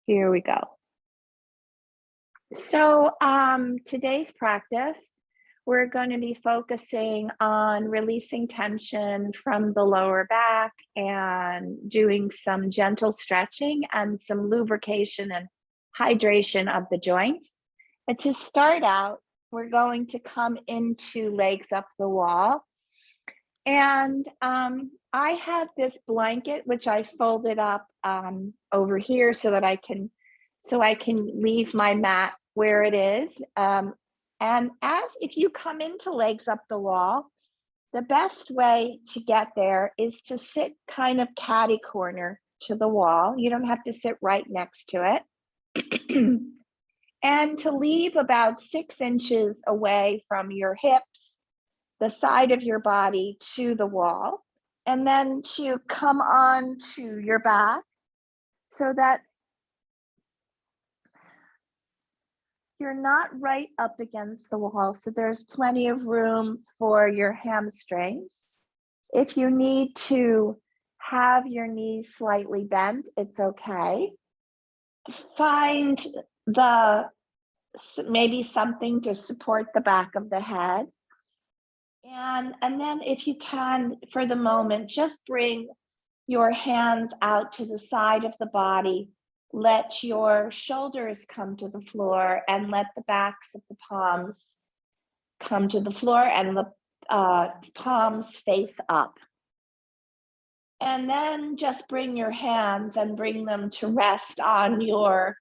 Here we go. Today's practice, we're going to be focusing on releasing tension from the lower back and doing some gentle stretching and some lubrication and hydration of the joints. And to start out, we're going to come into legs up the wall. And I have this blanket, which I folded up over here so that I can leave my mat where it is. And if you come into legs up the wall, the best way to get there is to sit kind of catty corner to the wall. You don't have to sit right next to it. And to leave about 6 inches away from your hips, the side of your body to the wall, and then to come on to your back so that you're not right up against the wall, so there's plenty of room for your hamstrings. If you need to have your knees slightly bent, it's okay. Find maybe something to support the back of the head. And then if you can, for the moment, just bring your hands out to the side of the body. Let your shoulders come to the floor and let the backs of the palms come to the floor and the palms face up. And then just bring your hands and bring them to rest on your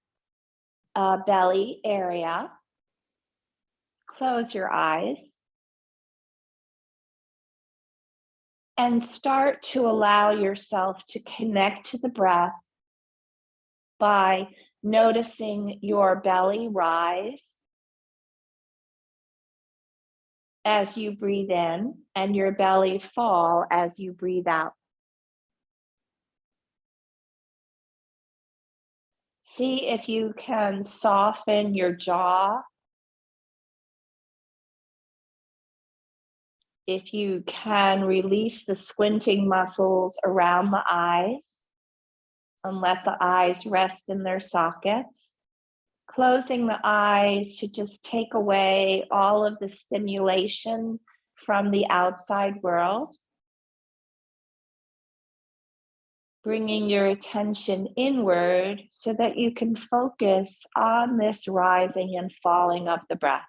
belly area. Close your eyes. And start to allow yourself to connect to the breath by noticing your belly rise as you breathe in and your belly fall as you breathe out. See if you can soften your jaw. If you can release the squinting muscles around the eyes and let the eyes rest in their sockets. Closing the eyes to just take away all of the stimulation from the outside world. Bringing your attention inward so that you can focus on this rising and falling of the breath.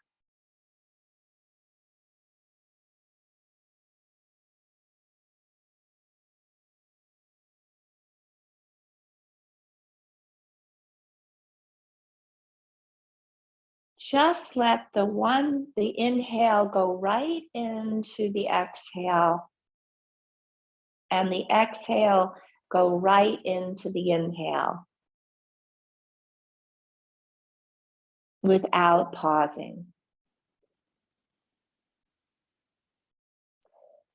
Just let the inhale go right into the exhale, and the exhale go right into the inhale without pausing.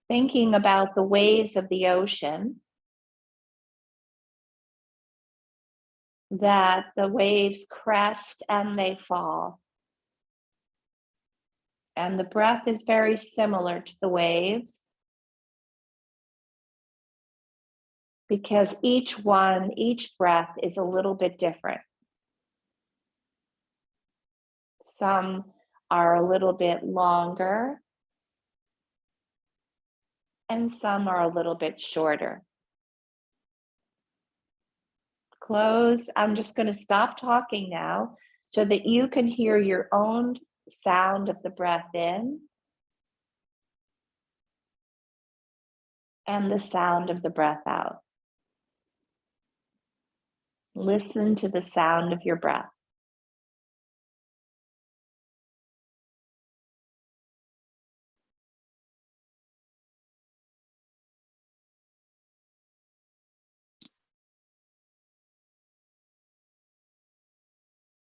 Thinking about the waves of the ocean, that the waves crest and they fall. And the breath is very similar to the waves because each breath is a little bit different. Some are a little bit longer and some are a little bit shorter. Close. I'm just going to stop talking now so that you can hear your own sound of the breath in and the sound of the breath out. Listen to the sound of your breath.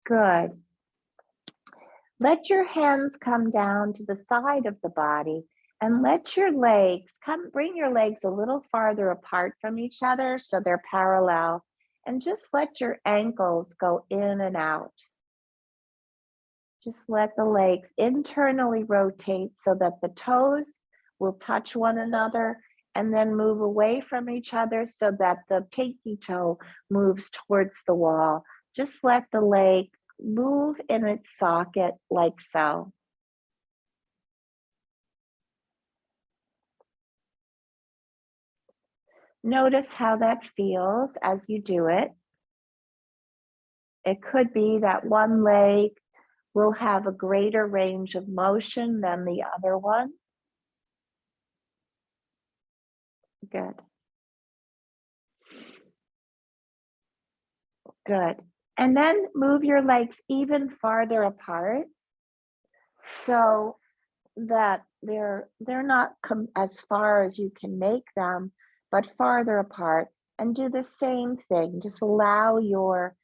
Good. Let your hands come down to the side of the body and let your legs bring your legs a little farther apart from each other so they're parallel, and just let your ankles go in and out. Just let the legs internally rotate so that the toes will touch one another and then move away from each other so that the pinky toe moves towards the wall. Just let the leg move in its socket like so. Notice how that feels as you do it. It could be that one leg will have a greater range of motion than the other one. Good. Good. And then move your legs even farther apart so that they're not as far as you can make them, but farther apart. And do the same thing. Just allow your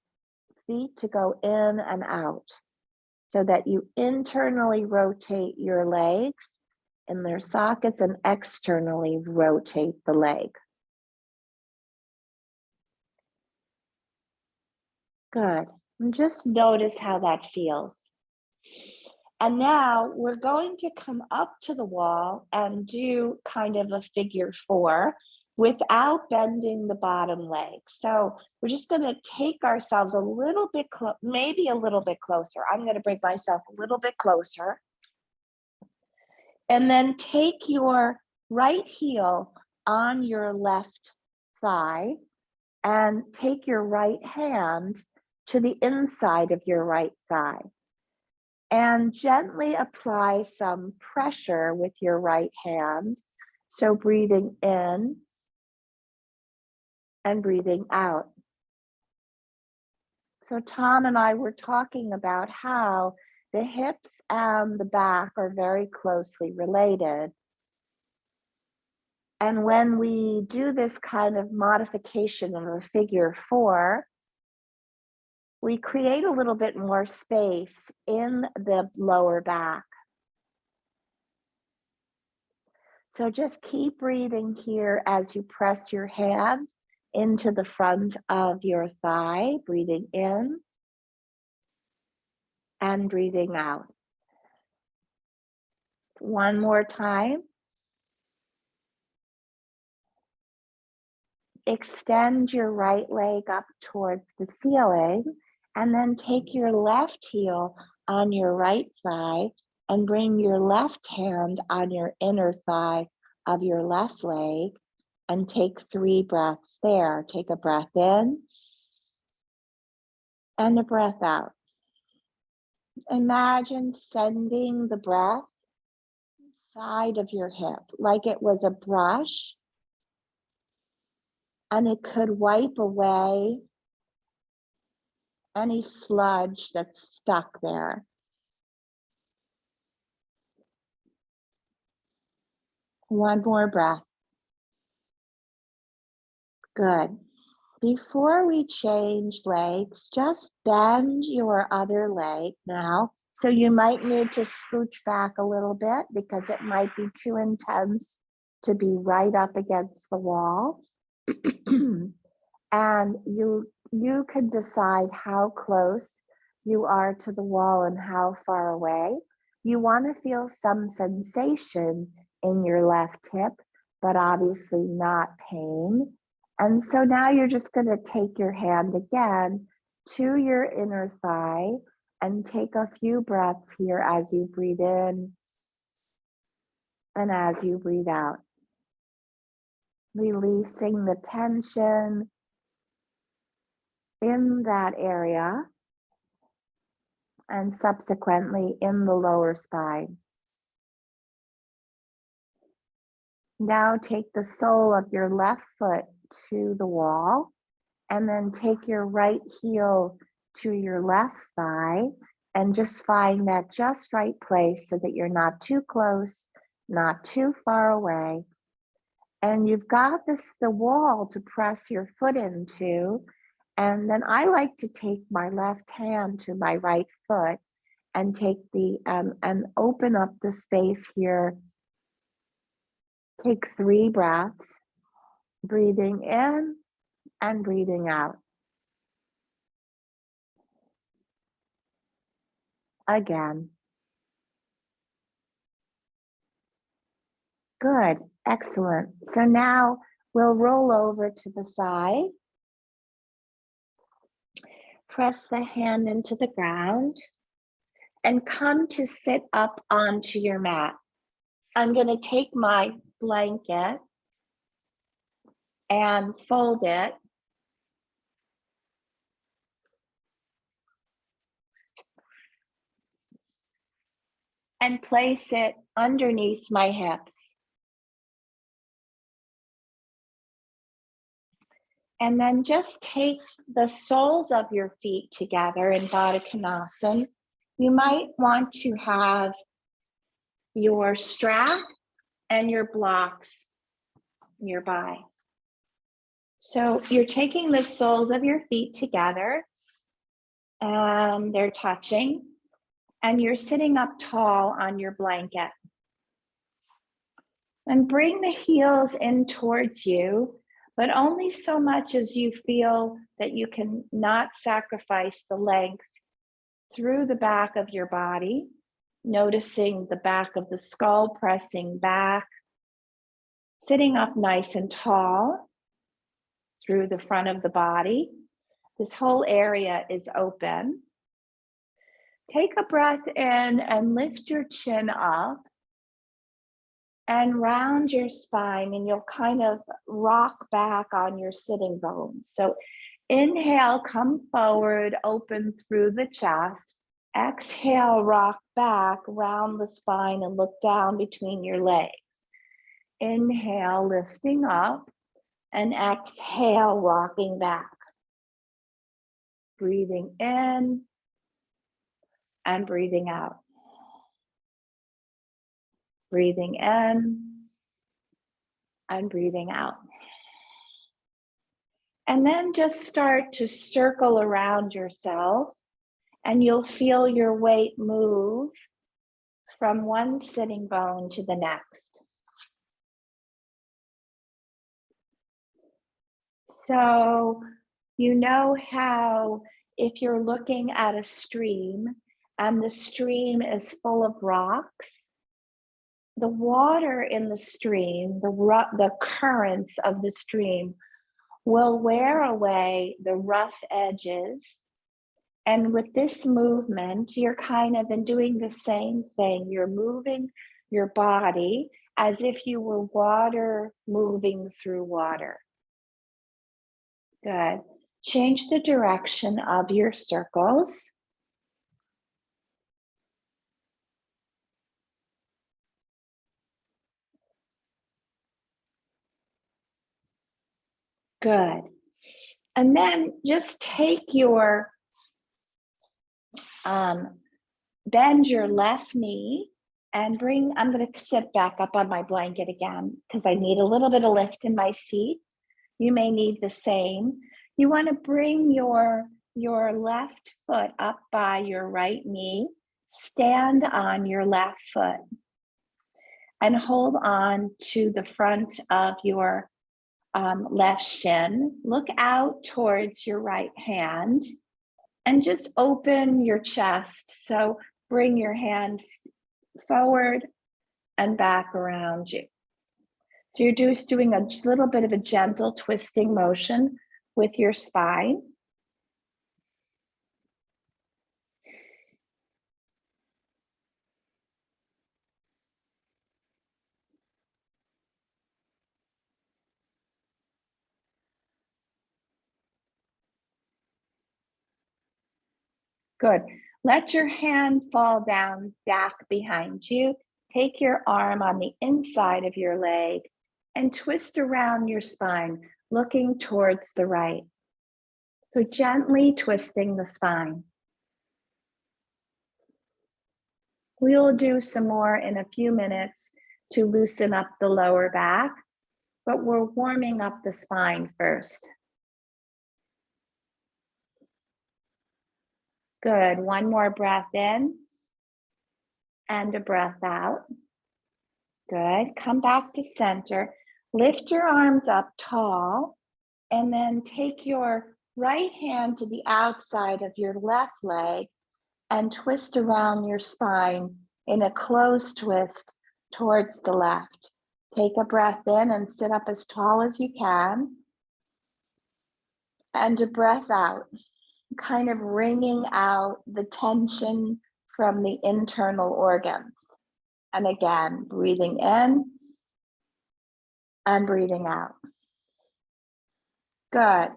feet to go in and out so that you internally rotate your legs in their sockets and externally rotate the leg. Good. And just notice how that feels. And now we're going to come up to the wall and do kind of a figure 4 without bending the bottom leg. So we're just going to take ourselves a little bit, maybe a little bit closer. I'm going to bring myself a little bit closer. And then take your right heel on your left thigh and take your right hand to the inside of your right thigh. And gently apply some pressure with your right hand. So breathing in and breathing out. So Tom and I were talking about how the hips and the back are very closely related. And when we do this kind of modification of a figure 4, we create a little bit more space in the lower back. So just keep breathing here as you press your hand into the front of your thigh, breathing in and breathing out. One more time. Extend your right leg up towards the ceiling and then take your left heel on your right thigh and bring your left hand on your inner thigh of your left leg and take 3 breaths there. Take a breath in and a breath out. Imagine sending the breath side of your hip like it was a brush, and it could wipe away any sludge that's stuck there. One more breath. Good. Before we change legs, just bend your other leg now. So you might need to scooch back a little bit because it might be too intense to be right up against the wall. And you can decide how close you are to the wall and how far away. You want to feel some sensation in your left hip, but obviously not pain. And so now you're just going to take your hand again to your inner thigh and take a few breaths here as you breathe in and as you breathe out. Releasing the tension in that area and subsequently in the lower spine. Now take the sole of your left foot to the wall and then take your right heel to your left thigh and just find that just right place so that you're not too close, not too far away. And you've got the wall to press your foot into. And then I like to take my left hand to my right foot and take and open up the space here. Take 3 breaths, breathing in and breathing out. Again. Good, excellent. So now we'll roll over to the side. Press the hand into the ground and come to sit up onto your mat. I'm going to take my blanket and fold it and place it underneath my hips. And then just take the soles of your feet together in Baddha Konasana. You might want to have your strap and your blocks nearby. So you're taking the soles of your feet together and they're touching, and you're sitting up tall on your blanket. And bring the heels in towards you, but only so much as you feel that you can not sacrifice the length through the back of your body, noticing the back of the skull pressing back, sitting up nice and tall through the front of the body. This whole area is open. Take a breath in and lift your chin up and round your spine, and you'll kind of rock back on your sitting bones. So inhale, come forward, open through the chest. Exhale, rock back, round the spine and look down between your legs. Inhale, lifting up, and exhale, rocking back. Breathing in and breathing out. Breathing in and breathing out. And then just start to circle around yourself, and you'll feel your weight move from one sitting bone to the next. So you know how if you're looking at a stream and the stream is full of rocks, the water in the stream, the currents of the stream will wear away the rough edges. And with this movement, you're kind of doing the same thing. You're moving your body as if you were water moving through water. Good. Change the direction of your circles. Good. And then just take your, bend your left knee and I'm going to sit back up on my blanket again because I need a little bit of lift in my seat. You may need the same. You want to bring your left foot up by your right knee, stand on your left foot, and hold on to the front of your left shin. Look out towards your right hand and just open your chest. So bring your hand forward and back around you. So you're just doing a little bit of a gentle twisting motion with your spine. Good. Let your hand fall down back behind you. Take your arm on the inside of your leg and twist around your spine, looking towards the right. So gently twisting the spine. We'll do some more in a few minutes to loosen up the lower back, but we're warming up the spine first. Good. One more breath in and a breath out. Good. Come back to center. Lift your arms up tall and then take your right hand to the outside of your left leg and twist around your spine in a closed twist towards the left. Take a breath in and sit up as tall as you can. And a breath out. kind of wringing out the tension from the internal organs. And again, breathing in and breathing out. Good.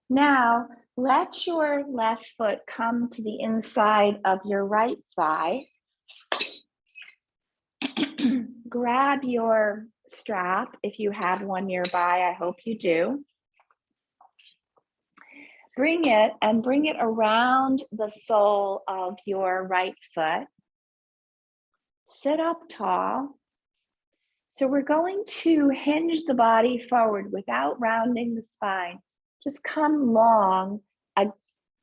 Now, let your left foot come to the inside of your right thigh. Grab your strap if you have one nearby. I hope you do. Bring it around the sole of your right foot. Sit up tall. So we're going to hinge the body forward without rounding the spine. Just come long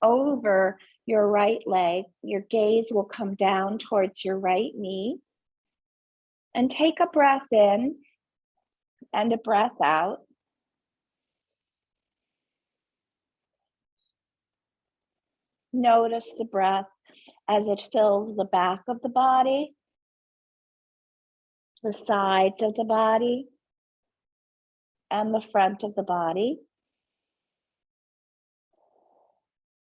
over your right leg. Your gaze will come down towards your right knee. And take a breath in and a breath out. Notice the breath as it fills the back of the body, the sides of the body, and the front of the body.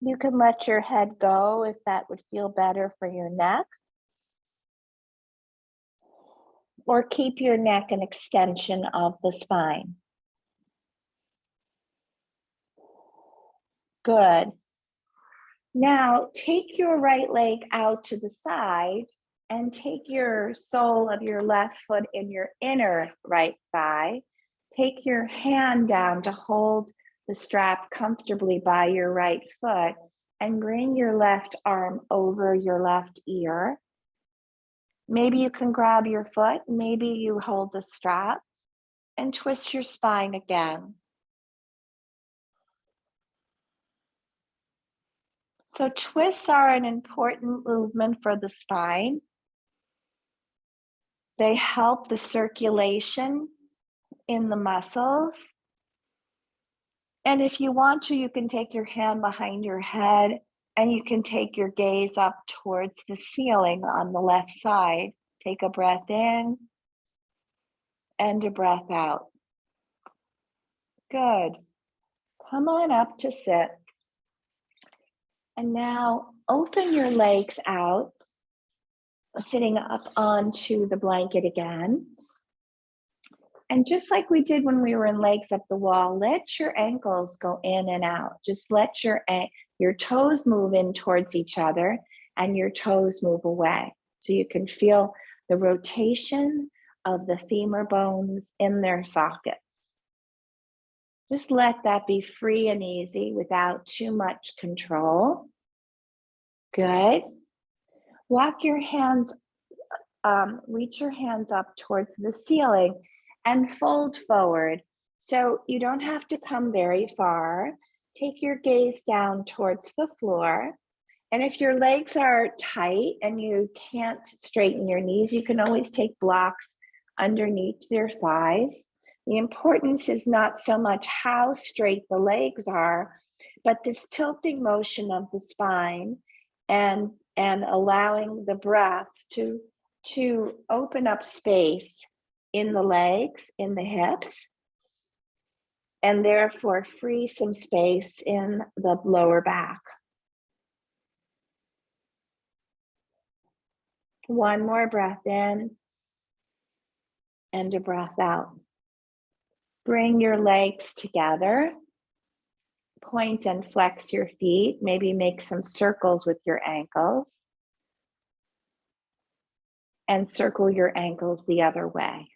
You can let your head go if that would feel better for your neck. Or keep your neck an extension of the spine. Good. Now take your right leg out to the side and take your sole of your left foot in your inner right thigh. Take your hand down to hold the strap comfortably by your right foot and bring your left arm over your left ear. Maybe you can grab your foot, maybe you hold the strap and twist your spine again. So twists are an important movement for the spine. They help the circulation in the muscles. And if you want to, you can take your hand behind your head and you can take your gaze up towards the ceiling on the left side. Take a breath in and a breath out. Good. Come on up to sit. And now open your legs out, sitting up onto the blanket again. And just like we did when we were in legs up the wall, let your ankles go in and out. Just let your toes move in towards each other and your toes move away. So you can feel the rotation of the femur bones in their sockets. Just let that be free and easy without too much control. Good. Walk your hands, reach your hands up towards the ceiling and fold forward. So you don't have to come very far. Take your gaze down towards the floor. And if your legs are tight and you can't straighten your knees, you can always take blocks underneath your thighs. The importance is not so much how straight the legs are, but this tilting motion of the spine and allowing the breath to open up space in the legs, in the hips, and therefore free some space in the lower back. One more breath in and a breath out. Bring your legs together. Point and flex your feet. Maybe make some circles with your ankles. And circle your ankles the other way.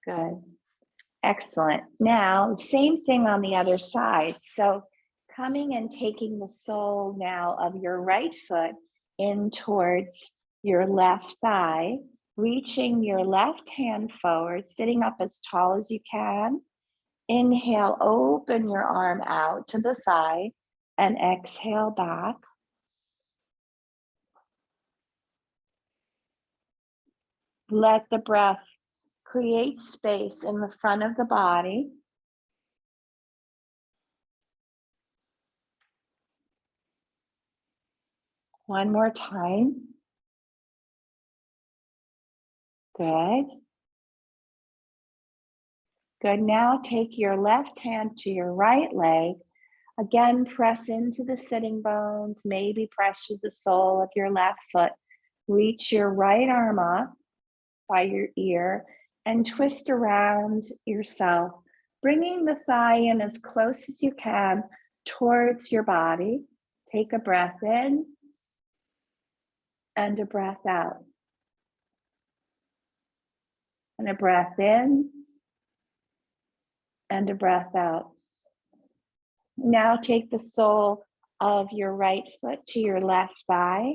Good. Excellent. Now, same thing on the other side. So coming and taking the sole now of your right foot in towards your left thigh, reaching your left hand forward, sitting up as tall as you can. Inhale, open your arm out to the side and exhale back. Let the breath create space in the front of the body. One more time. Good. Good. Now take your left hand to your right leg. Again, press into the sitting bones, maybe press to the sole of your left foot. Reach your right arm up by your ear and twist around yourself, bringing the thigh in as close as you can towards your body. Take a breath in and a breath out. And a breath in and a breath out. Now take the sole of your right foot to your left thigh.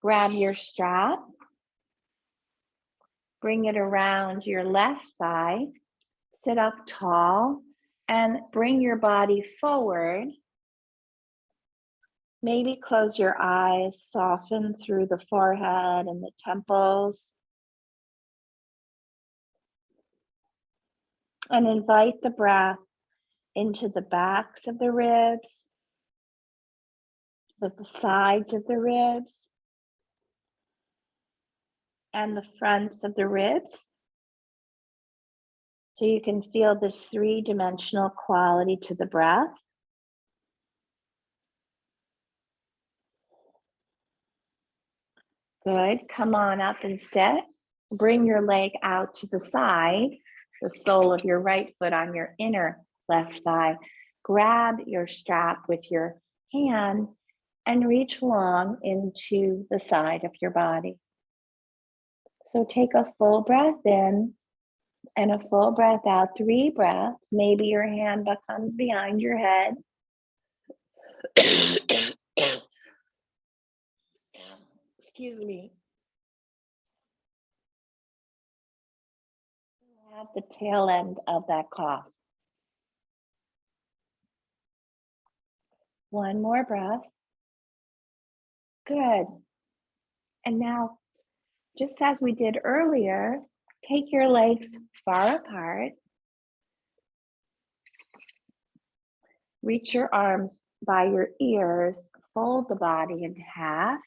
Grab your strap. Bring it around your left thigh. Sit up tall and bring your body forward. Maybe close your eyes, soften through the forehead and the temples. And invite the breath into the backs of the ribs, the sides of the ribs, and the fronts of the ribs. So you can feel this three-dimensional quality to the breath. Good. Come on up and sit. Bring your leg out to the side, the sole of your right foot on your inner left thigh. Grab your strap with your hand and reach along into the side of your body. So take a full breath in and a full breath out, 3 breaths. Maybe your hand becomes behind your head. Excuse me. At the tail end of that cough. One more breath. Good. And now, just as we did earlier, take your legs far apart. Reach your arms by your ears. Fold the body in half.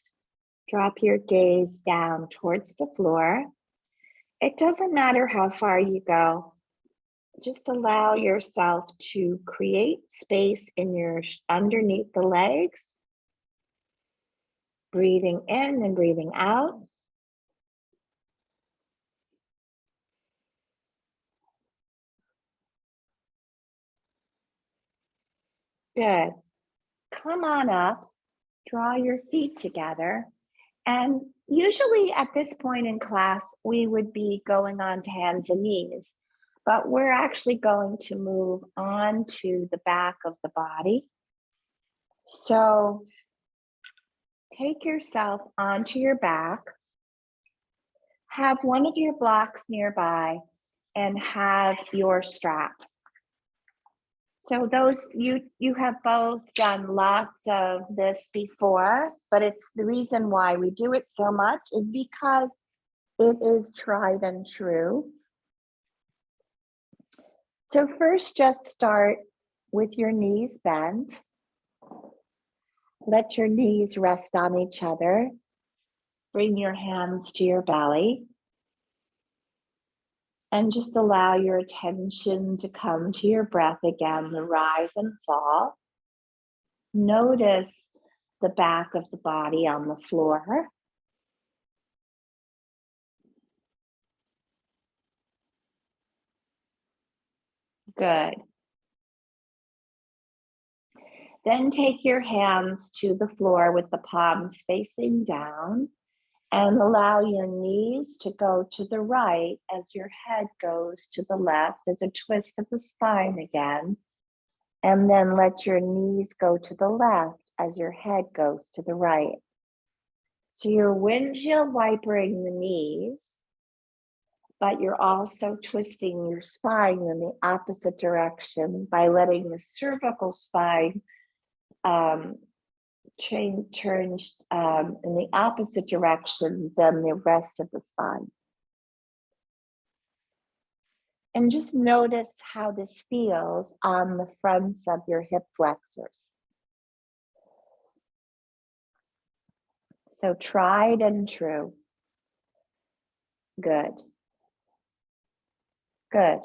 Drop your gaze down towards the floor. It doesn't matter how far you go. Just allow yourself to create space in your underneath the legs. Breathing in and breathing out. Good. Come on up, draw your feet together. And usually at this point in class, we would be going on to hands and knees, but we're actually going to move on to the back of the body. So take yourself onto your back, have one of your blocks nearby, and have your strap. So those, you have both done lots of this before, but it's the reason why we do it so much is because it is tried and true. So first, just start with your knees bent. Let your knees rest on each other. Bring your hands to your belly. And just allow your attention to come to your breath again, the rise and fall. Notice the back of the body on the floor. Good. Then take your hands to the floor with the palms facing down. And allow your knees to go to the right as your head goes to the left. As a twist of the spine again. And then let your knees go to the left as your head goes to the right. So you're windshield wipering the knees, but you're also twisting your spine in the opposite direction by letting the cervical spine turn in the opposite direction than the rest of the spine. And just notice how this feels on the fronts of your hip flexors. So tried and true. Good. Good.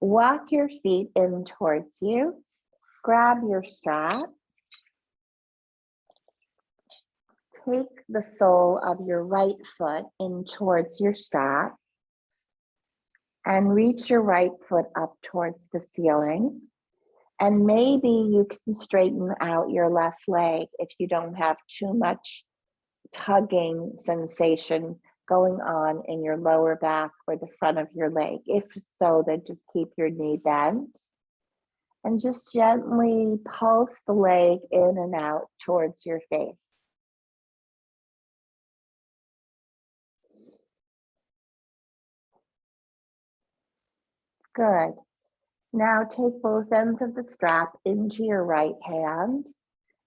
Walk your feet in towards you. Grab your strap. Take the sole of your right foot in towards your strap and reach your right foot up towards the ceiling. And maybe you can straighten out your left leg if you don't have too much tugging sensation going on in your lower back or the front of your leg. If so, then just keep your knee bent and just gently pulse the leg in and out towards your face. Good. Now take both ends of the strap into your right hand.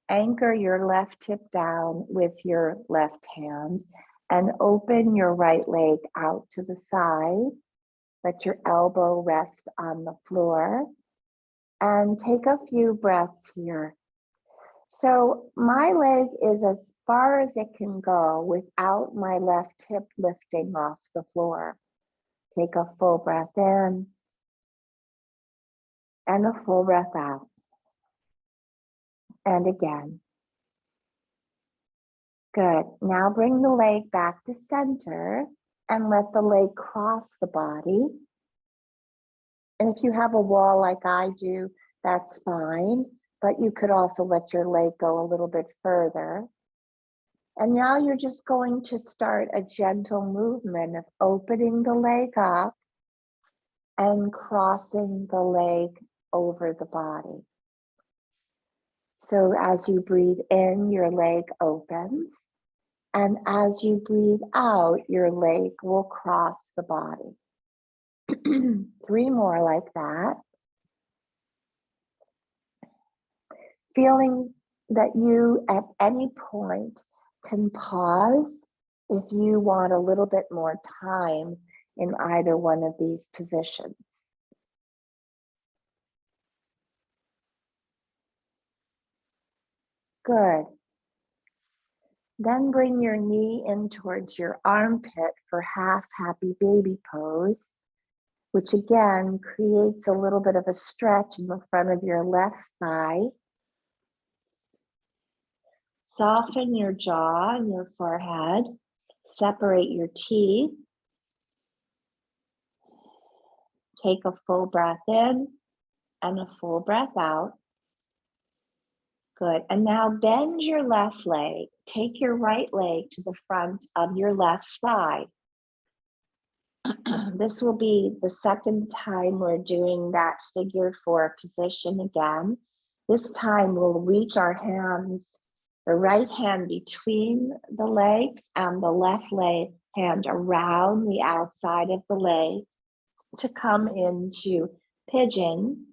Anchor your left hip down with your left hand and open your right leg out to the side. Let your elbow rest on the floor and take a few breaths here. So my leg is as far as it can go without my left hip lifting off the floor. Take a full breath in and a full breath out. And again. Good. Now bring the leg back to center and let the leg cross the body. And if you have a wall like I do, that's fine, but you could also let your leg go a little bit further. And now you're just going to start a gentle movement of opening the leg up and crossing the leg over the body. So as you breathe in, your leg opens. And as you breathe out, your leg will cross the body. 3 more like that. Feeling that you at any point can pause if you want a little bit more time in either one of these positions. Good. Then bring your knee in towards your armpit for half happy baby pose, which again creates a little bit of a stretch in the front of your left thigh. Soften your jaw and your forehead. Separate your teeth. Take a full breath in and a full breath out. Good. And now bend your left leg. Take your right leg to the front of your left thigh. This will be the second time we're doing that figure 4 position again. This time we'll reach our hands, the right hand between the legs and the left leg hand around the outside of the leg to come into pigeon.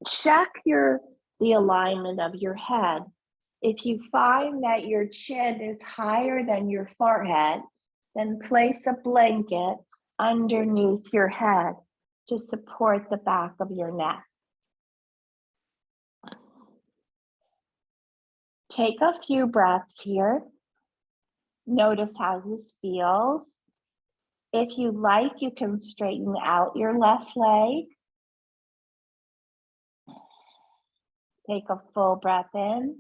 Check the alignment of your head. If you find that your chin is higher than your forehead, then place a blanket underneath your head to support the back of your neck. Take a few breaths here. Notice how this feels. If you like, you can straighten out your left leg. Take a full breath in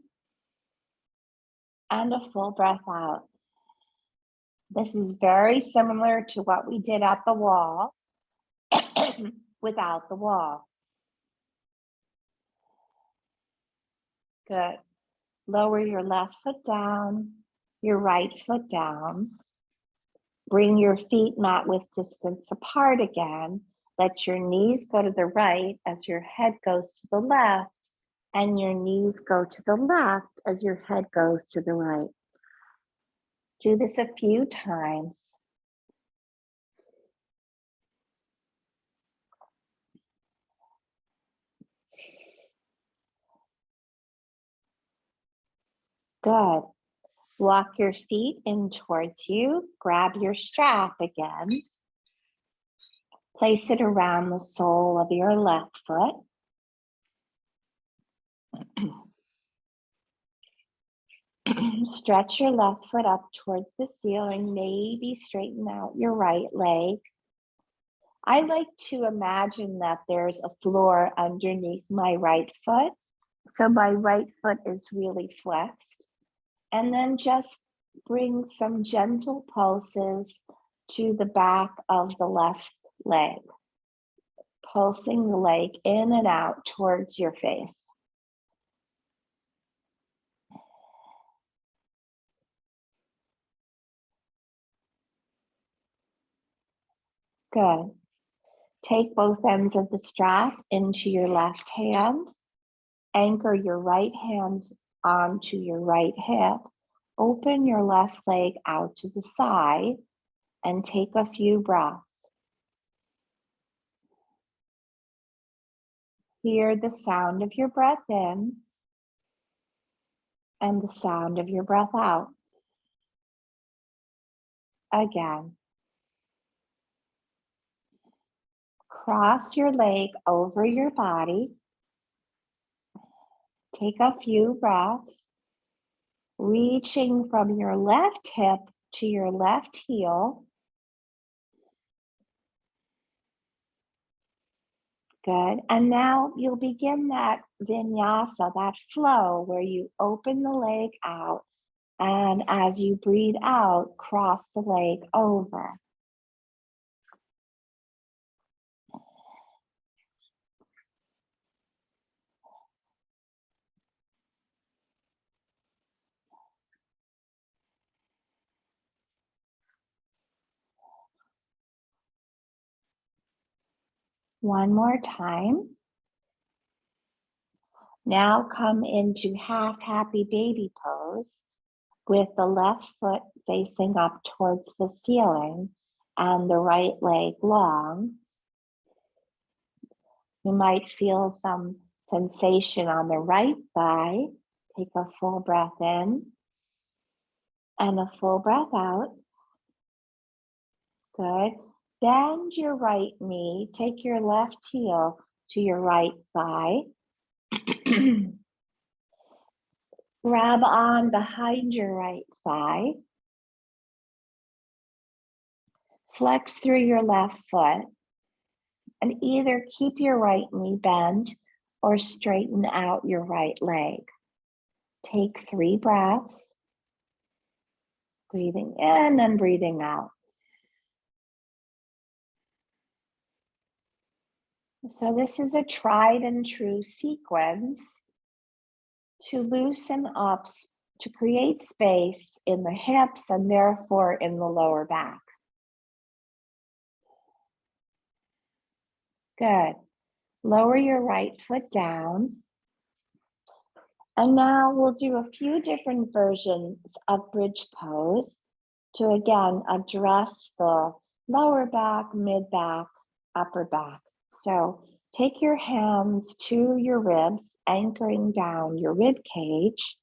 and a full breath out. This is very similar to what we did at the wall without the wall. Good. Lower your left foot down, your right foot down. Bring your feet mat width distance apart again. Let your knees go to the right as your head goes to the left, and your knees go to the left as your head goes to the right. Do this a few times. Good. Walk your feet in towards you. Grab your strap again. Place it around the sole of your left foot. Stretch your left foot up towards the ceiling, maybe straighten out your right leg. I like to imagine that there's a floor underneath my right foot. So my right foot is really flexed. And then just bring some gentle pulses to the back of the left leg, pulsing the leg in and out towards your face. Good. Take both ends of the strap into your left hand. Anchor your right hand onto your right hip. Open your left leg out to the side and take a few breaths. Hear the sound of your breath in and the sound of your breath out. Again. Cross your leg over your body. Take a few breaths, reaching from your left hip to your left heel. Good. And now you'll begin that vinyasa, that flow where you open the leg out, and as you breathe out, cross the leg over. One more time. Now come into half happy baby pose with the left foot facing up towards the ceiling and the right leg long. You might feel some sensation on the right thigh. Take a full breath in and a full breath out. Good. Bend your right knee. Take your left heel to your right thigh. Grab on behind your right thigh. Flex through your left foot and either keep your right knee bent or straighten out your right leg. Take 3 breaths, breathing in and breathing out. So this is a tried and true sequence to loosen up, to create space in the hips and therefore in the lower back. Good. Lower your right foot down. And now we'll do a few different versions of bridge pose to again address the lower back, mid back, upper back. So take your hands to your ribs, anchoring down your rib cage,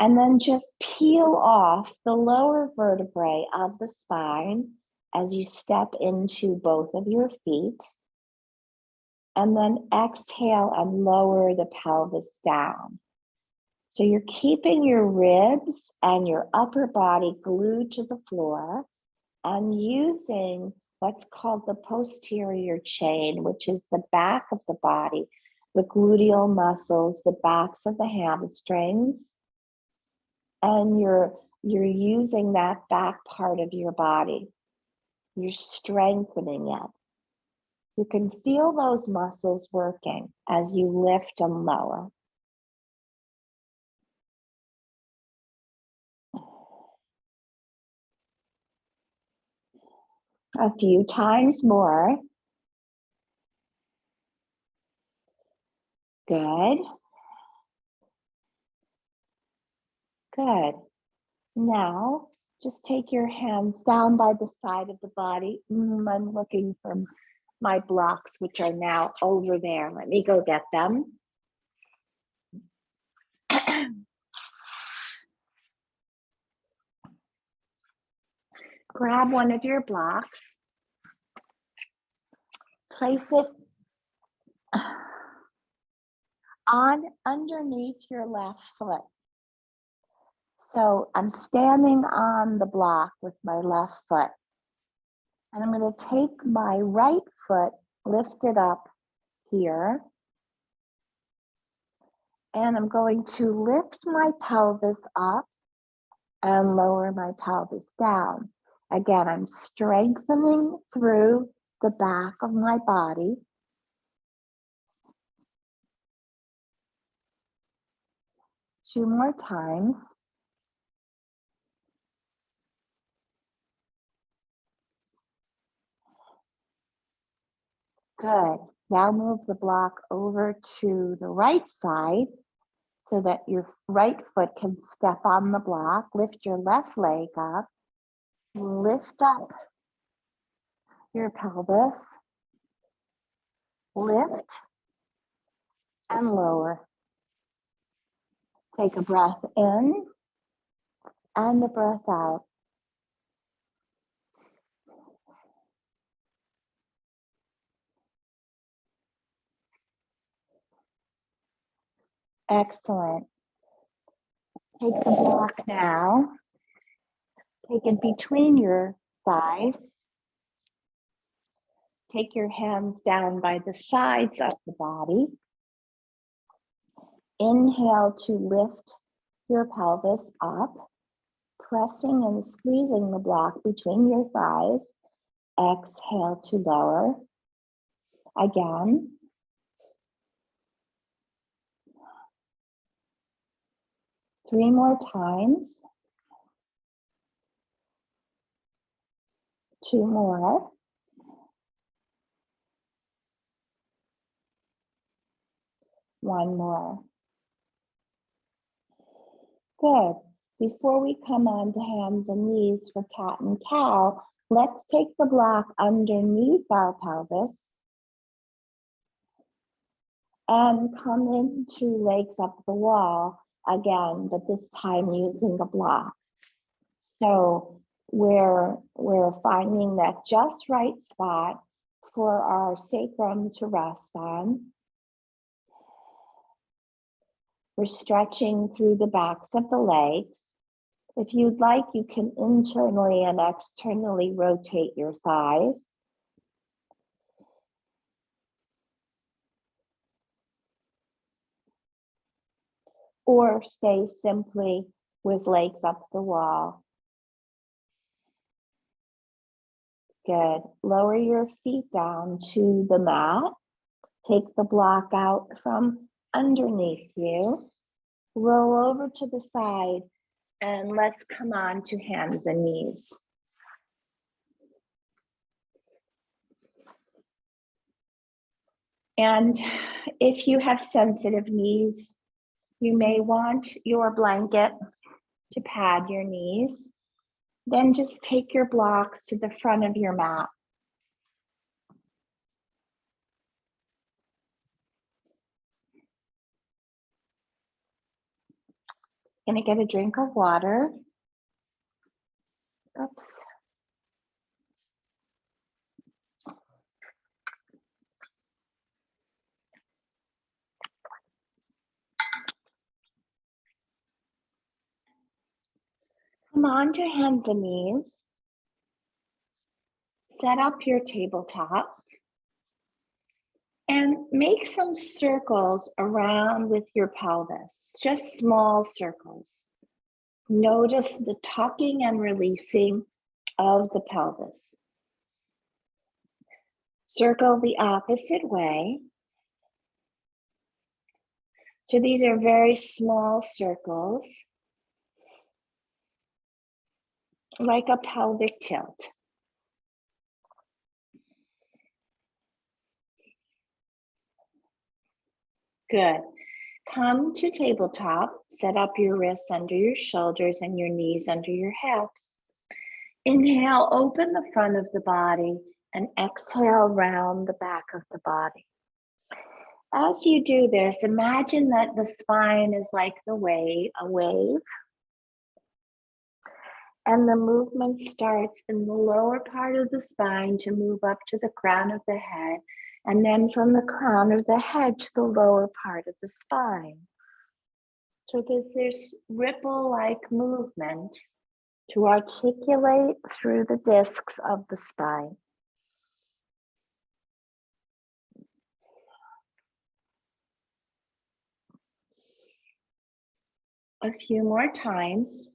and then just peel off the lower vertebrae of the spine as you step into both of your feet. And then exhale and lower the pelvis down. So you're keeping your ribs and your upper body glued to the floor and using what's called the posterior chain, which is the back of the body, the gluteal muscles, the backs of the hamstrings. And you're using that back part of your body. You're strengthening it. You can feel those muscles working as you lift and lower. A few times more. Good. Good. Now, just take your hands down by the side of the body. I'm looking for my blocks, which are now over there. Let me go get them. Grab one of your blocks. Place it on underneath your left foot. So I'm standing on the block with my left foot. And I'm going to take my right foot, lift it up here. And I'm going to lift my pelvis up and lower my pelvis down. Again, I'm strengthening through the back of my body. Two more times. Good. Now move the block over to the right side so that your right foot can step on the block. Lift your left leg up. Lift up your pelvis. Lift and lower. Take a breath in and a breath out. Excellent. Take the block now. Take it between your thighs. Take your hands down by the sides of the body. Inhale to lift your pelvis up, pressing and squeezing the block between your thighs. Exhale to lower. Again. Three more times. Two more. One more. Good. Before we come on to hands and knees for cat and cow, let's take the block underneath our pelvis and come into legs up the wall again, but this time using the block. So we're finding that just right spot for our sacrum to rest on. We're stretching through the backs of the legs. If you'd like, you can internally and externally rotate your thighs. Or stay simply with legs up the wall. Good. Lower your feet down to the mat. Take the block out from underneath you. Roll over to the side and let's come on to hands and knees. And if you have sensitive knees, you may want your blanket to pad your knees. Then just take your blocks to the front of your mat. Gonna get a drink of water. Oops. Come on to hands and knees. Set up your tabletop and make some circles around with your pelvis, just small circles. Notice the tucking and releasing of the pelvis. Circle the opposite way. So these are very small circles, like a pelvic tilt. Good. Come to tabletop, set up your wrists under your shoulders and your knees under your hips. Inhale, open the front of the body and exhale round the back of the body. As you do this, imagine that the spine is like a wave, and the movement starts in the lower part of the spine to move up to the crown of the head, and then from the crown of the head to the lower part of the spine. So there's this ripple-like movement to articulate through the discs of the spine. A few more times.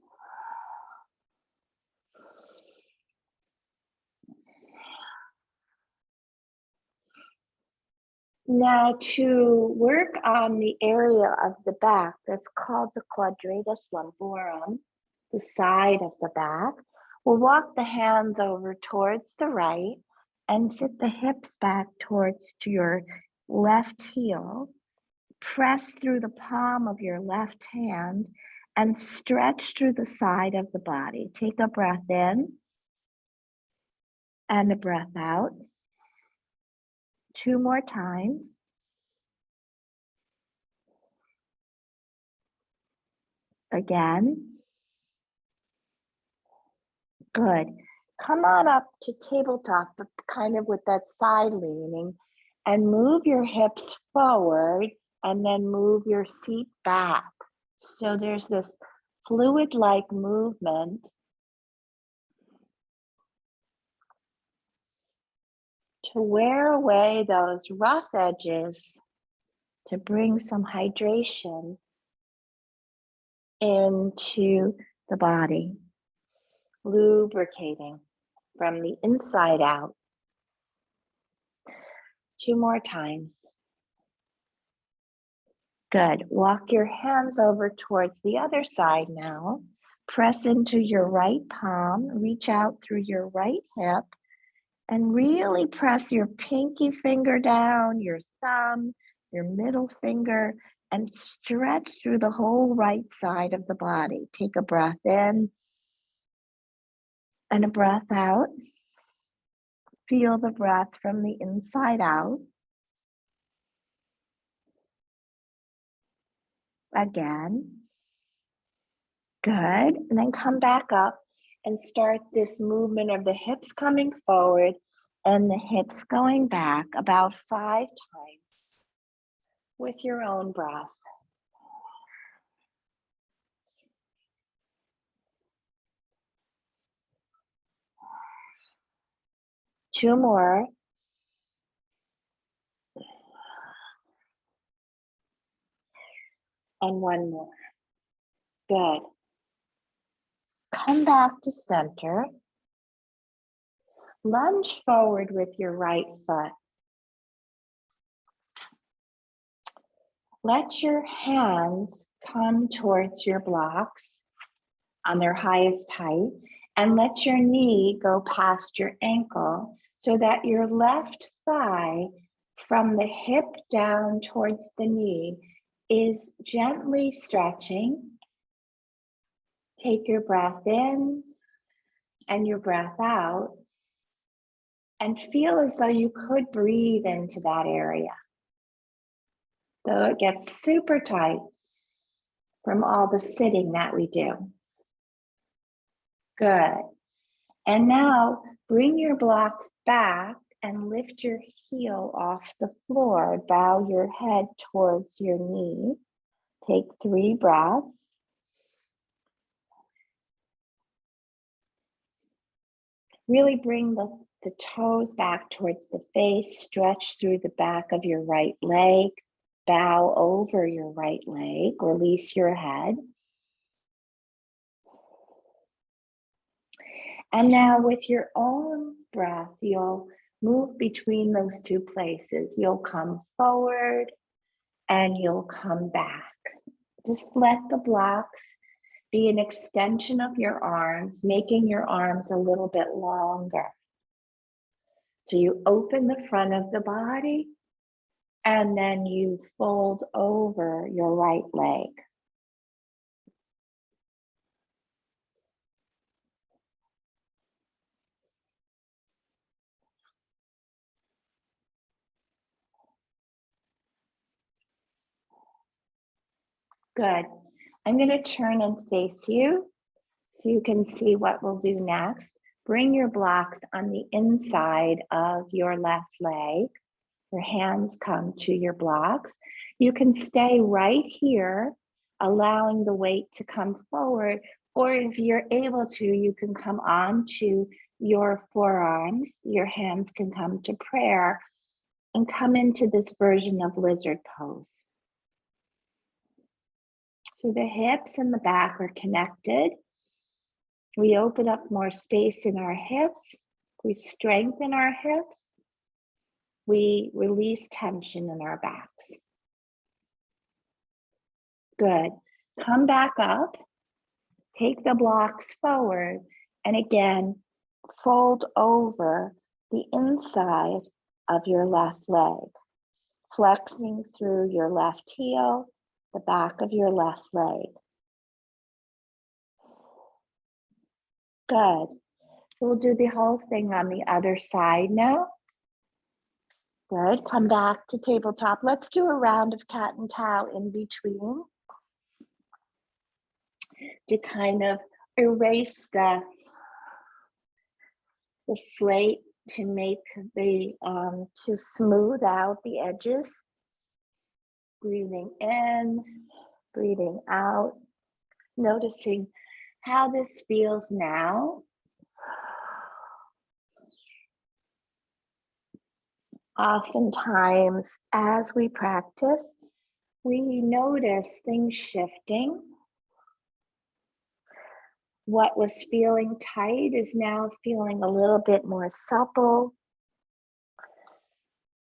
Now to work on the area of the back that's called the quadratus lumborum, the side of the back, we'll walk the hands over towards the right and sit the hips back towards to your left heel. Press through the palm of your left hand and stretch through the side of the body. Take a breath in and a breath out. 2 more times. Again. Good. Come on up to tabletop, but kind of with that side leaning, and move your hips forward and then move your seat back. So there's this fluid-like movement to wear away those rough edges, to bring some hydration into the body, lubricating from the inside out. 2 more times. Good. Walk your hands over towards the other side now. Press into your right palm, reach out through your right hip, and really press your pinky finger down, your thumb, your middle finger, and stretch through the whole right side of the body. Take a breath in and a breath out. Feel the breath from the inside out. Again. Good. And then come back up and start this movement of the hips coming forward and the hips going back about 5 times with your own breath. Two more. And one more. Good. Come back to center. Lunge forward with your right foot. Let your hands come towards your blocks on their highest height, and let your knee go past your ankle so that your left thigh from the hip down towards the knee is gently stretching. Take your breath in and your breath out and feel as though you could breathe into that area. Though it gets super tight from all the sitting that we do. Good. And now bring your blocks back and lift your heel off the floor. Bow your head towards your knee. Take 3 breaths. Really bring the toes back towards the face. Stretch through the back of your right leg. Bow over your right leg. Release your head. And now with your own breath, you'll move between those 2 places. You'll come forward and you'll come back. Just let the blocks be an extension of your arms, making your arms a little bit longer. So you open the front of the body and then you fold over your right leg. Good. I'm going to turn and face you so you can see what we'll do next. Bring your blocks on the inside of your left leg. Your hands come to your blocks. You can stay right here allowing the weight to come forward, or if you're able to, you can come on to your forearms, your hands can come to prayer, and come into this version of lizard pose. So the hips and the back are connected. We open up more space in our hips. We strengthen our hips. We release tension in our backs. Good. Come back up. Take the blocks forward. And again, fold over the inside of your left leg, flexing through your left heel, the back of your left leg. Good. So we'll do the whole thing on the other side now. Good. Come back to tabletop. Let's do a round of cat and cow in between to kind of erase the slate, to make the to smooth out the edges. Breathing in, breathing out, noticing how this feels now. Oftentimes, as we practice, we notice things shifting. What was feeling tight is now feeling a little bit more supple,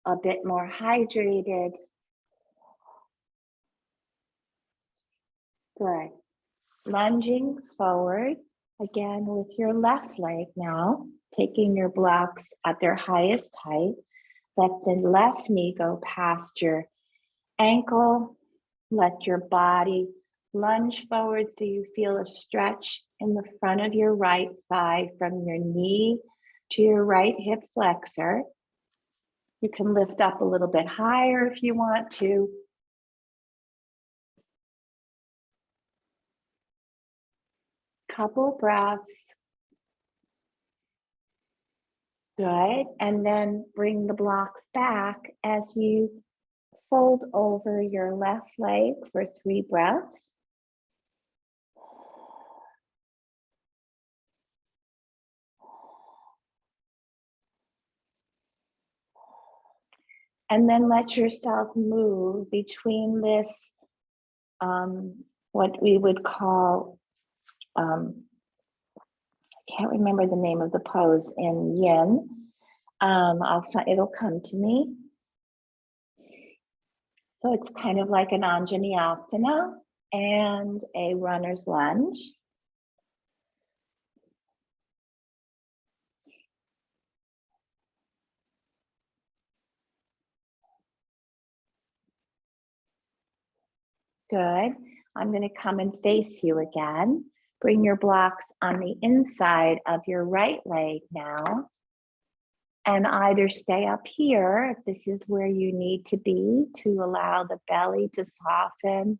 a bit more hydrated. Good. Lunging forward, again with your left leg now, taking your blocks at their highest height. Let the left knee go past your ankle. Let your body lunge forward so you feel a stretch in the front of your right thigh from your knee to your right hip flexor. You can lift up a little bit higher if you want to. Couple breaths. Good. And then bring the blocks back as you fold over your left leg for 3 breaths. And then let yourself move between this, what we would call, I can't remember the name of the pose in yin. It'll come to me. So it's kind of like an Anjaneyasana and a runner's lunge. Good. I'm going to come and face you again. Bring your blocks on the inside of your right leg now. And either stay up here, if this is where you need to be to allow the belly to soften,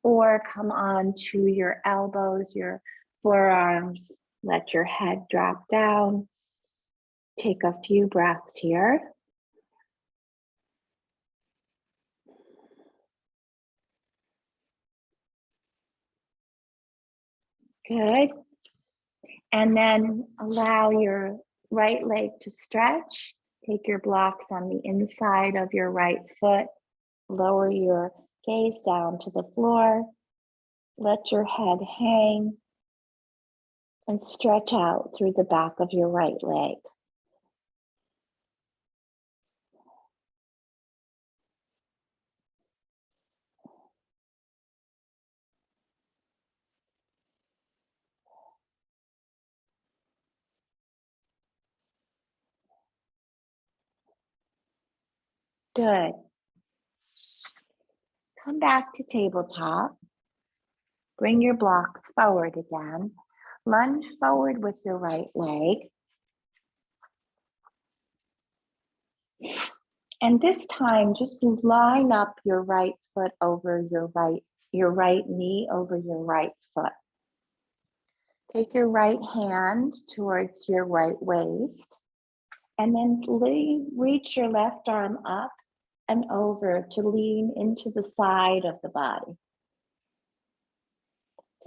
or come on to your elbows, your forearms, let your head drop down. Take a few breaths here. Good. And then allow your right leg to stretch. Take your blocks on the inside of your right foot. Lower your gaze down to the floor. Let your head hang and stretch out through the back of your right leg. Good. Come back to tabletop. Bring your blocks forward again. Lunge forward with your right leg. And this time, just line up your right foot over your right knee over your right foot. Take your right hand towards your right waist, and then reach your left arm up and over to lean into the side of the body.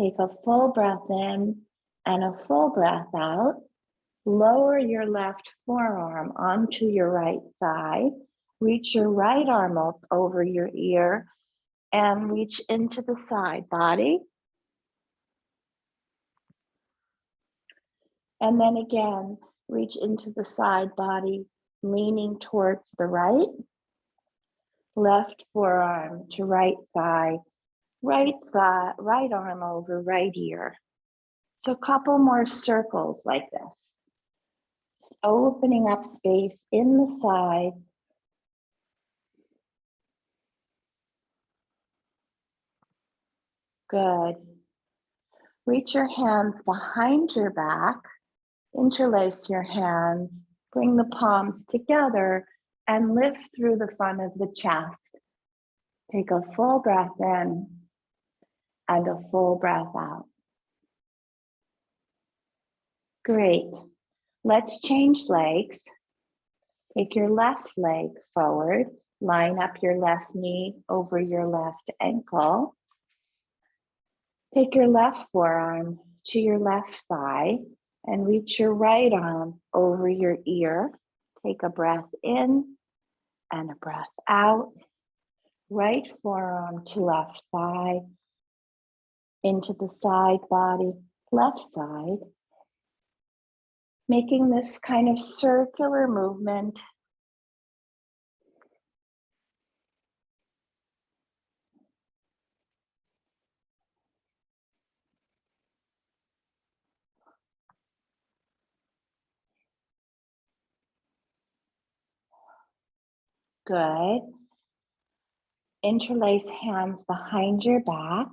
Take a full breath in and a full breath out. Lower your left forearm onto your right thigh. Reach your right arm up over your ear and reach into the side body. And then again, reach into the side body, leaning towards the right. Left forearm to right thigh, right arm over right ear. So a couple more circles like this. Just opening up space in the side. Good. Reach your hands behind your back. Interlace your hands. Bring the palms together and lift through the front of the chest. Take a full breath in and a full breath out. Great. Let's change legs. Take your left leg forward. Line up your left knee over your left ankle. Take your left forearm to your left thigh and reach your right arm over your ear. Take a breath in and a breath out. Right forearm to left thigh, into the side body, left side. Making this kind of circular movement. Good. Interlace hands behind your back.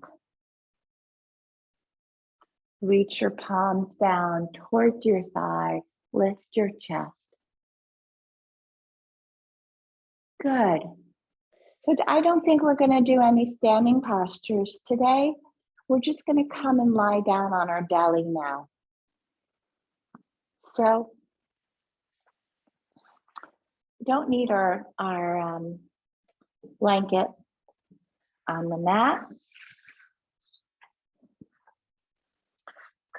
Reach your palms down towards your thigh. Lift your chest. Good. So I don't think we're going to do any standing postures today. We're just going to come and lie down on our belly now. So don't need our blanket on the mat.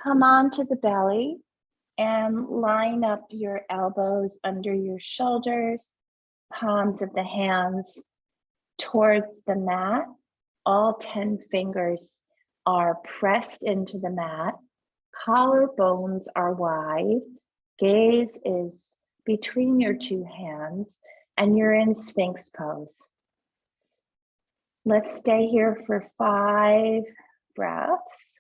Come onto the belly and line up your elbows under your shoulders, palms of the hands towards the mat. All 10 fingers are pressed into the mat. Collarbones are wide. Gaze is between your two hands and you're in Sphinx pose. Let's stay here for 5 breaths.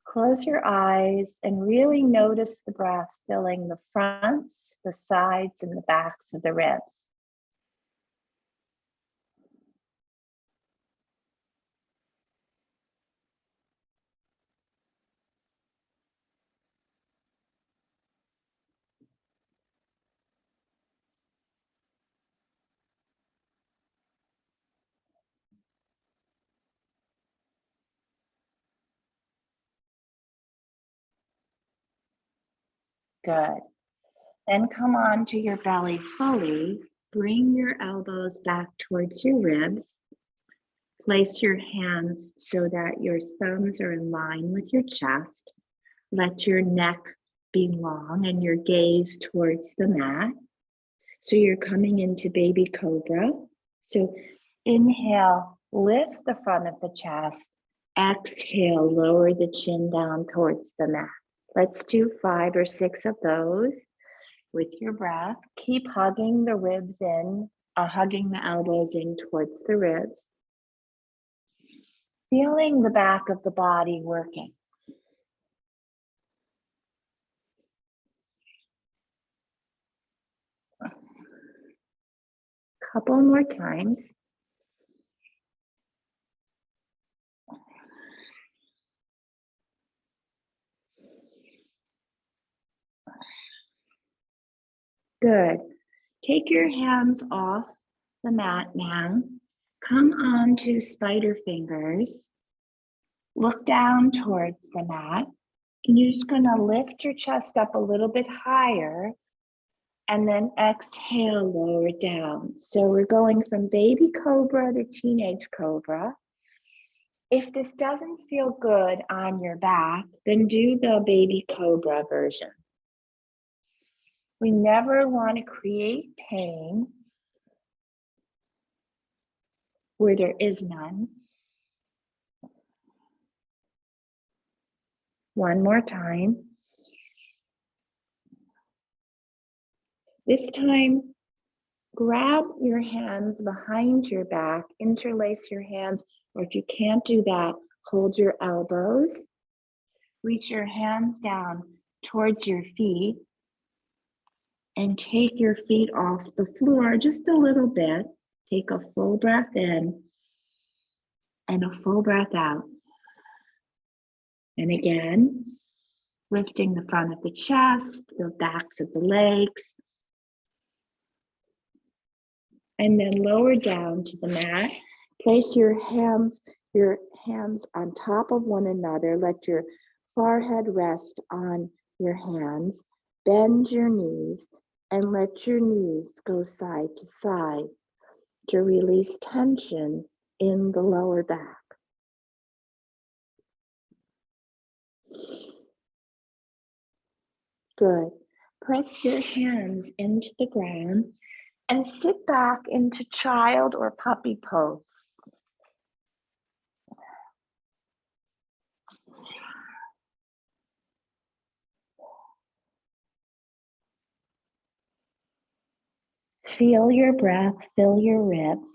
Close your eyes and really notice the breath filling the fronts, the sides, and the backs of the ribs. Good. Then come on to your belly fully. Bring your elbows back towards your ribs. Place your hands so that your thumbs are in line with your chest. Let your neck be long and your gaze towards the mat. So you're coming into baby cobra. So inhale, lift the front of the chest. Exhale, lower the chin down towards the mat. Let's do 5 or 6 of those with your breath. Keep hugging the ribs in, hugging the elbows in towards the ribs. Feeling the back of the body working. Couple more times. Good. Take your hands off the mat now. Come on to spider fingers. Look down towards the mat. And you're just going to lift your chest up a little bit higher And then exhale, lower down. So we're going from baby cobra to teenage cobra. If this doesn't feel good on your back, then do the baby cobra version. We never want to create pain where there is none. One more time. This time, grab your hands behind your back, interlace your hands, or if you can't do that, hold your elbows. Reach your hands down towards your feet and take your feet off the floor just a little bit. Take a full breath in and a full breath out. And again, lifting the front of the chest, the backs of the legs. And then lower down to the mat. Place your hands on top of one another. Let your forehead rest on your hands. Bend your knees and let your knees go side to side to release tension in the lower back. Good. Press your hands into the ground and sit back into child or puppy pose. Feel your breath fill your ribs,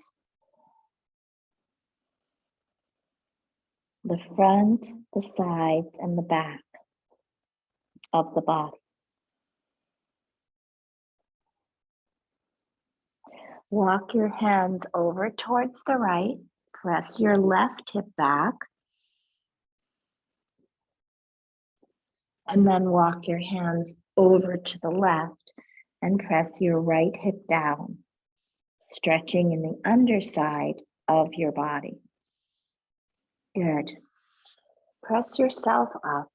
the front, the sides, and the back of the body. Walk your hands over towards the right. Press your left hip back. And then walk your hands over to the left and press your right hip down, stretching in the underside of your body. Good. Press yourself up.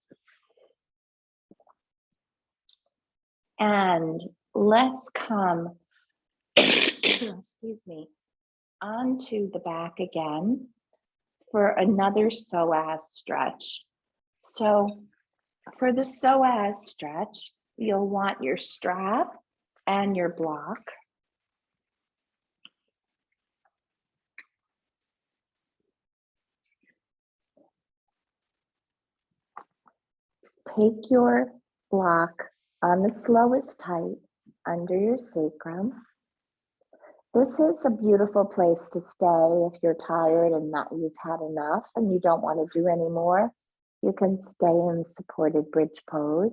And let's come, excuse me, onto the back again for another psoas stretch. So for the psoas stretch, you'll want your strap and your block. Take your block on its lowest height under your sacrum. This is a beautiful place to stay if you're tired and that you've had enough and you don't want to do any more. You can stay in supported bridge pose,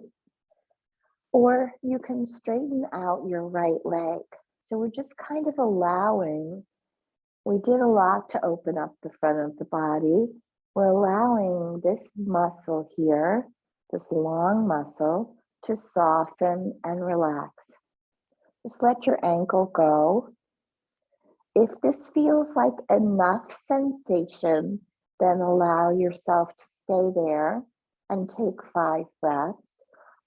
or you can straighten out your right leg. So we're just kind of allowing, we did a lot to open up the front of the body. We're allowing this muscle here, this long muscle, to soften and relax. Just let your ankle go. If this feels like enough sensation, then allow yourself to stay there and take 5 breaths.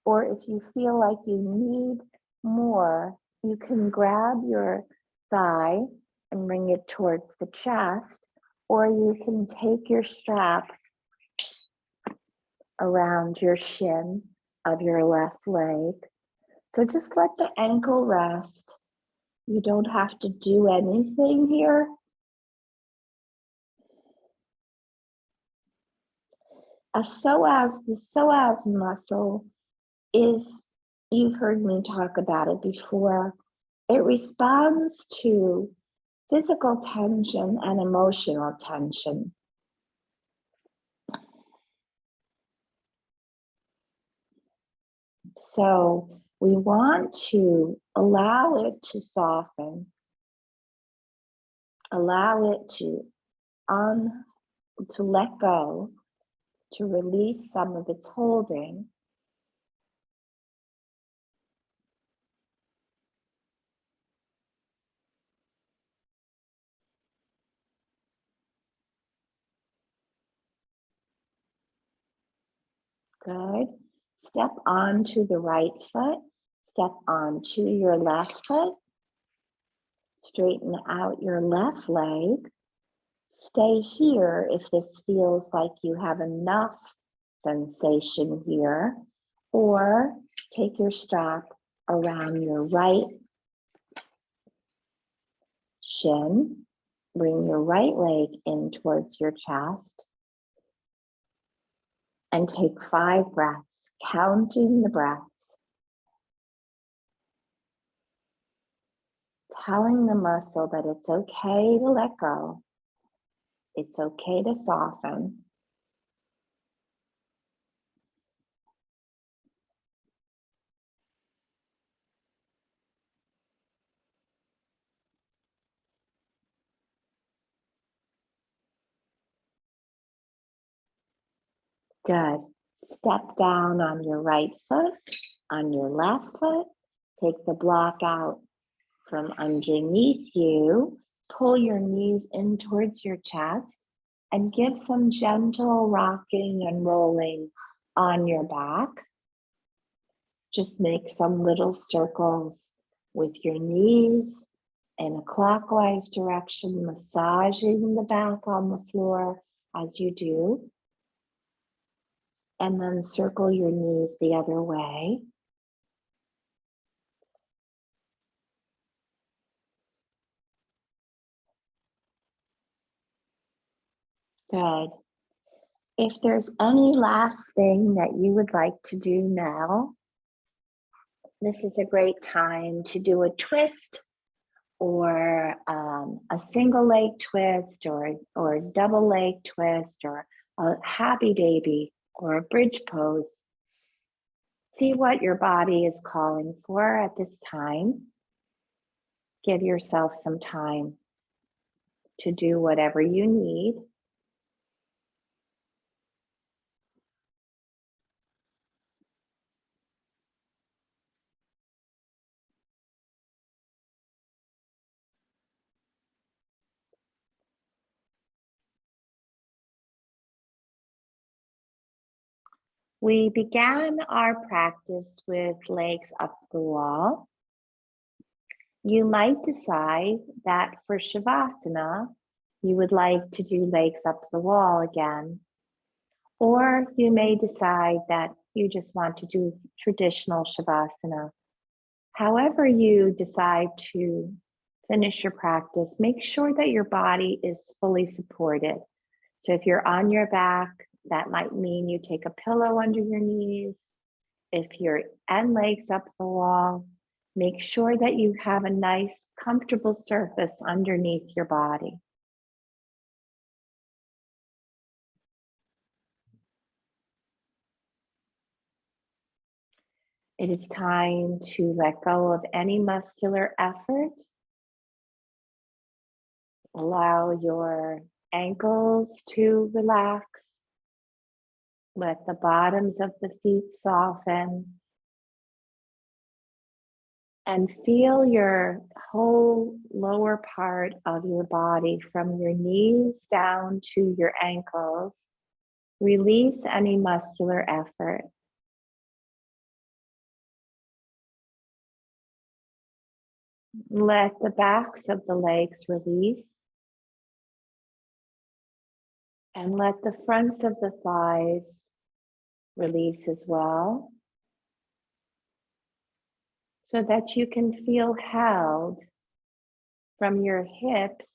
Or if you feel like you need more, you can grab your thigh and bring it towards the chest, or you can take your strap around your shin of your left leg. So just let the ankle rest. You don't have to do anything here. The psoas muscle is, you've heard me talk about it before. It responds to physical tension and emotional tension. So we want to allow it to soften, allow it to let go, to release some of its holding. Good. Step onto the right foot. Step onto your left foot. Straighten out your left leg. Stay here if this feels like you have enough sensation here, or take your strap around your right shin. Bring your right leg in towards your chest and take 5 breaths, counting the breaths, telling the muscle that it's okay to let go. It's okay to soften. Good. Step down on your right foot, on your left foot. Take the block out from underneath you. Pull your knees in towards your chest and give some gentle rocking and rolling on your back. Just make some little circles with your knees in a clockwise direction, massaging the back on the floor as you do. And then circle your knees the other way. Good. If there's any last thing that you would like to do now, this is a great time to do a twist or a single leg twist or a double leg twist or a happy baby or a bridge pose. See what your body is calling for at this time. Give yourself some time to do whatever you need. We began our practice with legs up the wall. You might decide that for Shavasana, you would like to do legs up the wall again. Or you may decide that you just want to do traditional Shavasana. However you decide to finish your practice, make sure that your body is fully supported. So if you're on your back, that might mean you take a pillow under your knees. If you're and legs up the wall, make sure that you have a nice, comfortable surface underneath your body. It is time to let go of any muscular effort. Allow your ankles to relax. Let the bottoms of the feet soften. And feel your whole lower part of your body from your knees down to your ankles. Release any muscular effort. Let the backs of the legs release. And let the fronts of the thighs release as well, so that you can feel held from your hips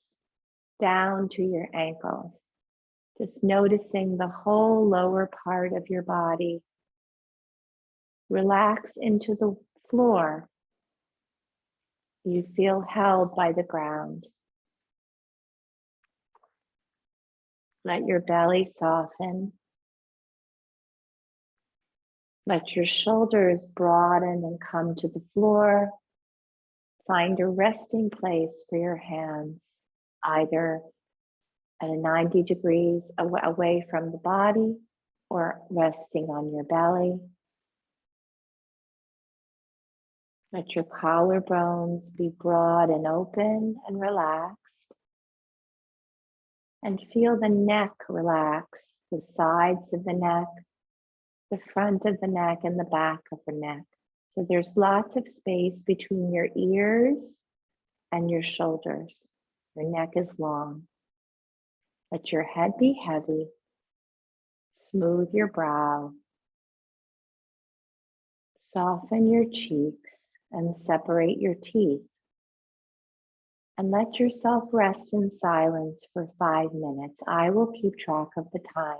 down to your ankles. Just noticing the whole lower part of your body. Relax into the floor. You feel held by the ground. Let your belly soften. Let your shoulders broaden and come to the floor. Find a resting place for your hands, either at a 90 degrees away from the body or resting on your belly. Let your collarbones be broad and open and relaxed. And feel the neck relax, the sides of the neck, the front of the neck, and the back of the neck. So there's lots of space between your ears and your shoulders. Your neck is long. Let your head be heavy. Smooth your brow. Soften your cheeks and separate your teeth. And let yourself rest in silence for 5 minutes. I will keep track of the time.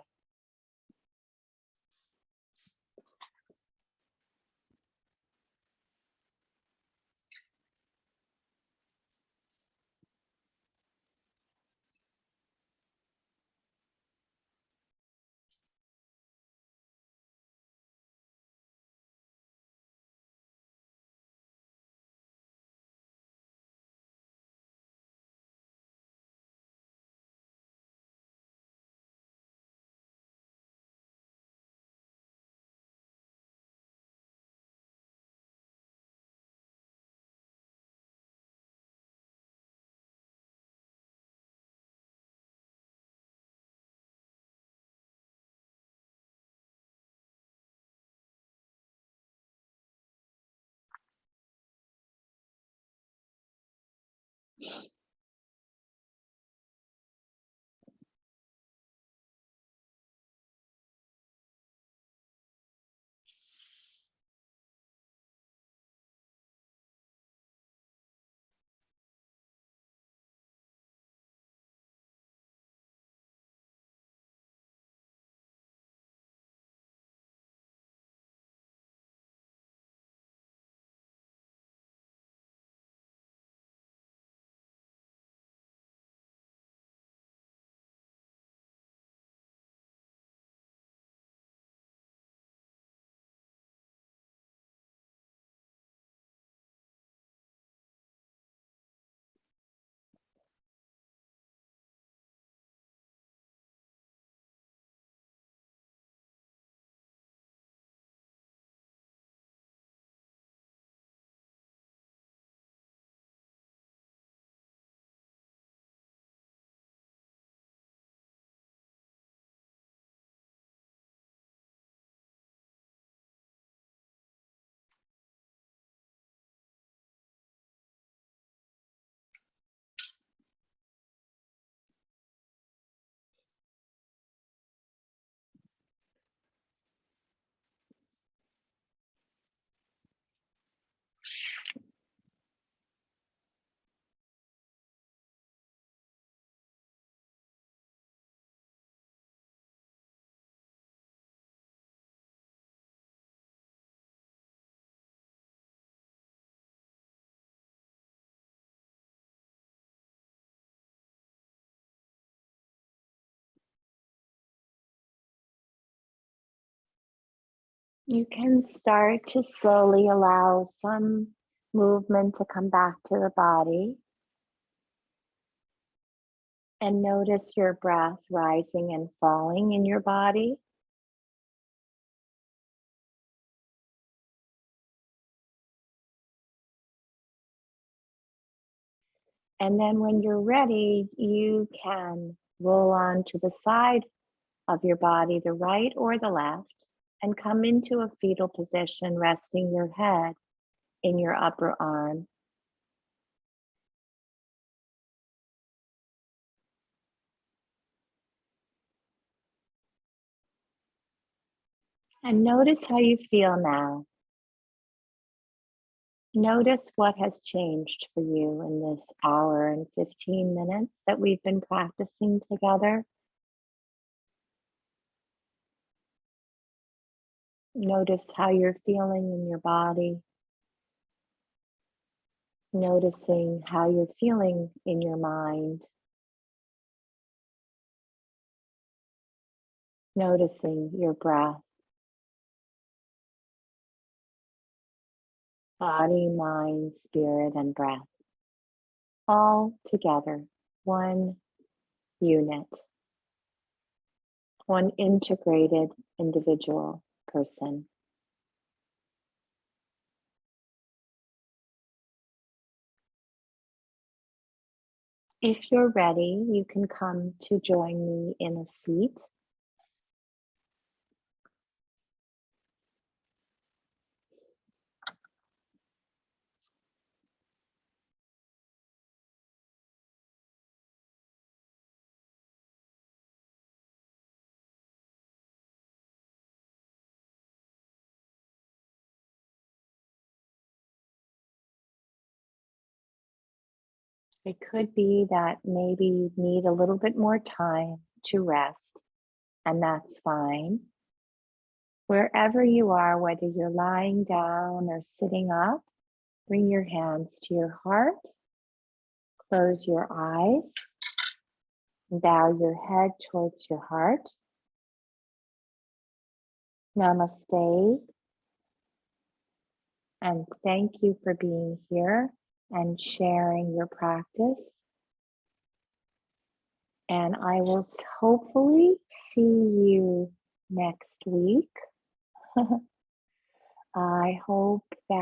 You can start to slowly allow some movement to come back to the body. And notice your breath rising and falling in your body. And then when you're ready, you can roll on to the side of your body, the right or the left, and come into a fetal position, resting your head in your upper arm. And notice how you feel now. Notice what has changed for you in this hour and 15 minutes that we've been practicing together. Notice how you're feeling in your body. Noticing how you're feeling in your mind. Noticing your breath. Body, mind, spirit, and breath. All together, one unit. One integrated individual person. If you're ready, you can come to join me in a seat. It could be that maybe you need a little bit more time to rest, and that's fine. Wherever you are, whether you're lying down or sitting up, bring your hands to your heart, close your eyes, bow your head towards your heart. Namaste, and thank you for being here and sharing your practice. And I will hopefully see you next week. I hope that